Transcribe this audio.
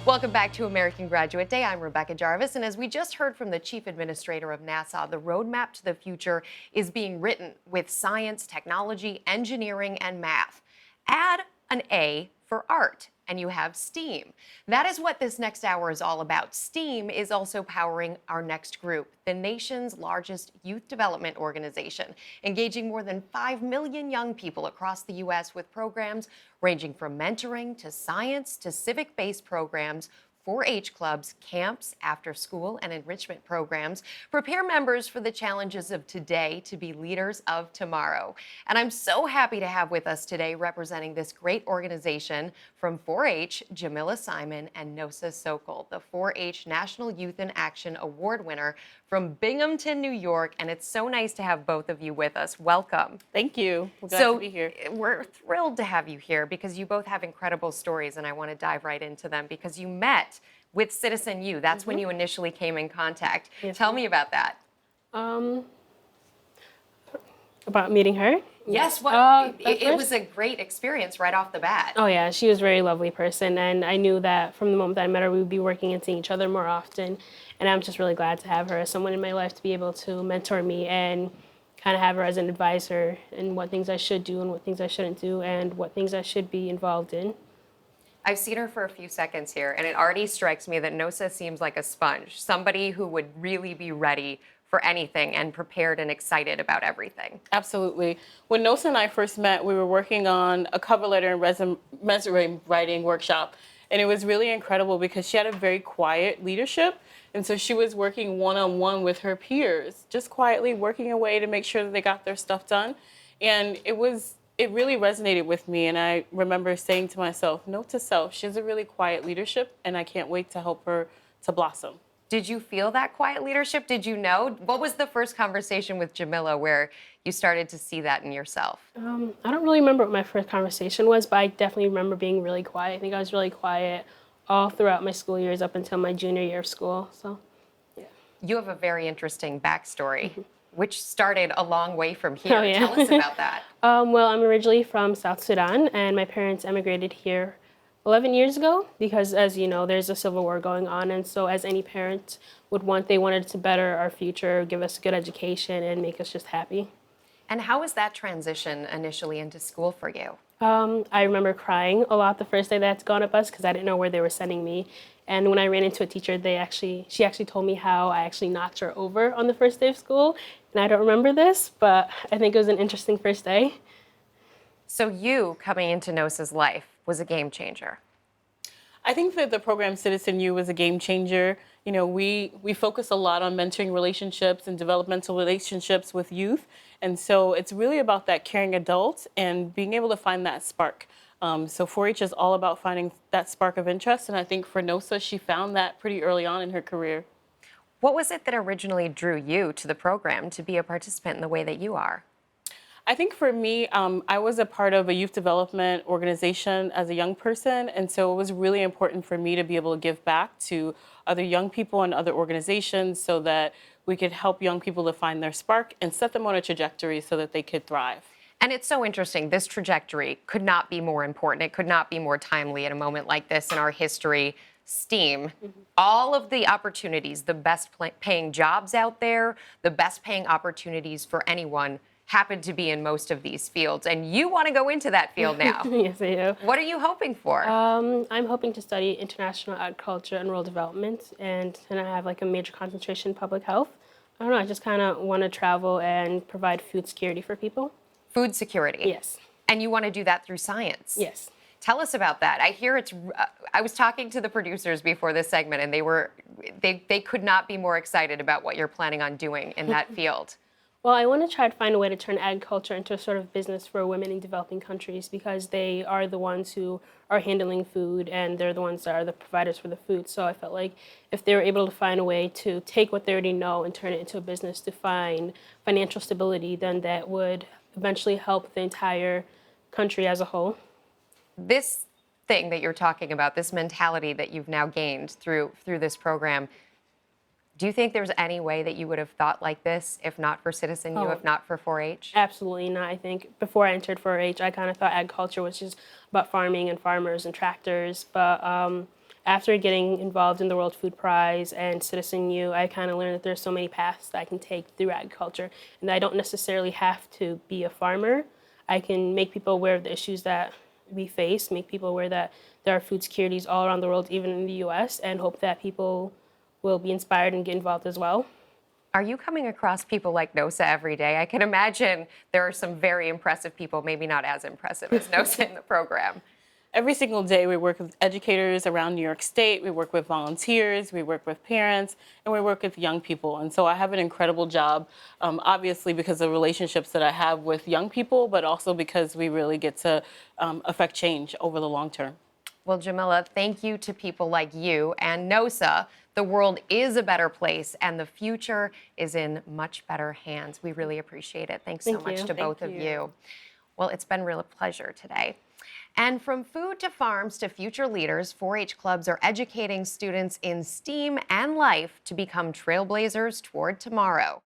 Welcome back to American Graduate Day. I'm Rebecca Jarvis, and as we just heard from the Chief Administrator of NASA, the roadmap to the future is being written with science, technology, engineering, and math. Add an A for art, and you have STEAM. That is what this next hour is all about. STEAM is also powering our next group, the nation's largest youth development organization, engaging more than 5 million young people across the U.S. with programs ranging from mentoring to science to civic-based programs, 4-H clubs, camps, after-school, and enrichment programs prepare members for the challenges of today to be leaders of tomorrow. And I'm so happy to have with us today, representing this great organization from 4-H, Jamila Simon and Nosa Sokol, the 4-H National Youth in Action Award winner from Binghamton, New York. And it's so nice to have both of you with us. Welcome. Thank you. We're glad to be here. We're thrilled to have you here because you both have incredible stories, and I want to dive right into them because you met with Citizen U. That's when you initially came in contact. Yes, Tell me about that. About meeting her? Yes, it was a great experience right off the bat. Oh yeah, she was a very lovely person, and I knew that from the moment that I met her, we would be working and seeing each other more often. And I'm just really glad to have her as someone in my life to be able to mentor me and kind of have her as an advisor in what things I should do and what things I shouldn't do and what things I should be involved in. I've seen her for a few seconds here, and it already strikes me that Nosa seems like a sponge, somebody who would really be ready for anything and prepared and excited about everything. Absolutely. When Nosa and I first met, we were working on a cover letter and resume writing workshop. And it was really incredible because she had a very quiet leadership. And so she was working one-on-one with her peers, just quietly working away to make sure that they got their stuff done. And it really resonated with me. And I remember saying to myself, note to self, she has a really quiet leadership, and I can't wait to help her to blossom. Did you feel that quiet leadership? Did you know? What was the first conversation with Jamila where you started to see that in yourself? I don't really remember what my first conversation was, but I definitely remember being really quiet. I think I was really quiet all throughout my school years up until my junior year of school. So, yeah. You have a very interesting backstory, which started a long way from here. Oh, yeah. Tell us about that. Well, I'm originally from South Sudan, and my parents emigrated here 11 years ago because, as you know, there's a civil war going on. And so as any parent would want, they wanted to better our future, give us a good education, and make us just happy. And how was that transition initially into school for you? I remember crying a lot the first day that I had to go on a bus because I didn't know where they were sending me. And when I ran into a teacher, she actually told me how I actually knocked her over on the first day of school. And I don't remember this, but I think it was an interesting first day. So you coming into Nosa's life was a game changer. I think that the program Citizen U was a game changer. You know, we focus a lot on mentoring relationships and developmental relationships with youth. And so it's really about that caring adult and being able to find that spark. So 4-H is all about finding that spark of interest. And I think for Nosa, she found that pretty early on in her career. What was it that originally drew you to the program to be a participant in the way that you are? I think for me, I was a part of a youth development organization as a young person, and so it was really important for me to be able to give back to other young people and other organizations so that we could help young people to find their spark and set them on a trajectory so that they could thrive. And it's so interesting. This trajectory could not be more important. It could not be more timely at a moment like this in our history. STEAM, all of the opportunities, the best paying jobs out there, the best paying opportunities for anyone happen to be in most of these fields. And you want to go into that field now. Yes, I do. What are you hoping for? I'm hoping to study international agriculture and rural development, and then I have like a major concentration in public health. I don't know, I just kind of want to travel and provide food security for people. Food security? Yes. And you want to do that through science? Yes. Tell us about that. I hear I was talking to the producers before this segment, and they could not be more excited about what you're planning on doing in that field. Well, I want to try to find a way to turn agriculture into a sort of business for women in developing countries because they are the ones who are handling food and they're the ones that are the providers for the food. So I felt like if they were able to find a way to take what they already know and turn it into a business to find financial stability, then that would eventually help the entire country as a whole. This thing that you're talking about, this mentality that you've now gained through this program, do you think there's any way that you would have thought like this if not for Citizen U, if not for 4-H? Absolutely not. I think before I entered 4-H, I kind of thought agriculture was just about farming and farmers and tractors. But after getting involved in the World Food Prize and Citizen U, I kind of learned that there's so many paths that I can take through agriculture, and I don't necessarily have to be a farmer. I can make people aware of the issues that we face, make people aware that there are food securities all around the world, even in the US, and hope that people will be inspired and get involved as well. Are you coming across people like Nosa every day? I can imagine there are some very impressive people, maybe not as impressive as Nosa in the program. Every single day, we work with educators around New York State, we work with volunteers, we work with parents, and we work with young people. And so I have an incredible job, obviously because of relationships that I have with young people, but also because we really get to affect change over the long term. Well, Jamila, thank you to people like you and Nosa. The world is a better place, and the future is in much better hands. We really appreciate it. Thanks so Thank much you. to both of you. Well, it's been a real pleasure today. And from food to farms to future leaders, 4-H clubs are educating students in STEAM and life to become trailblazers toward tomorrow.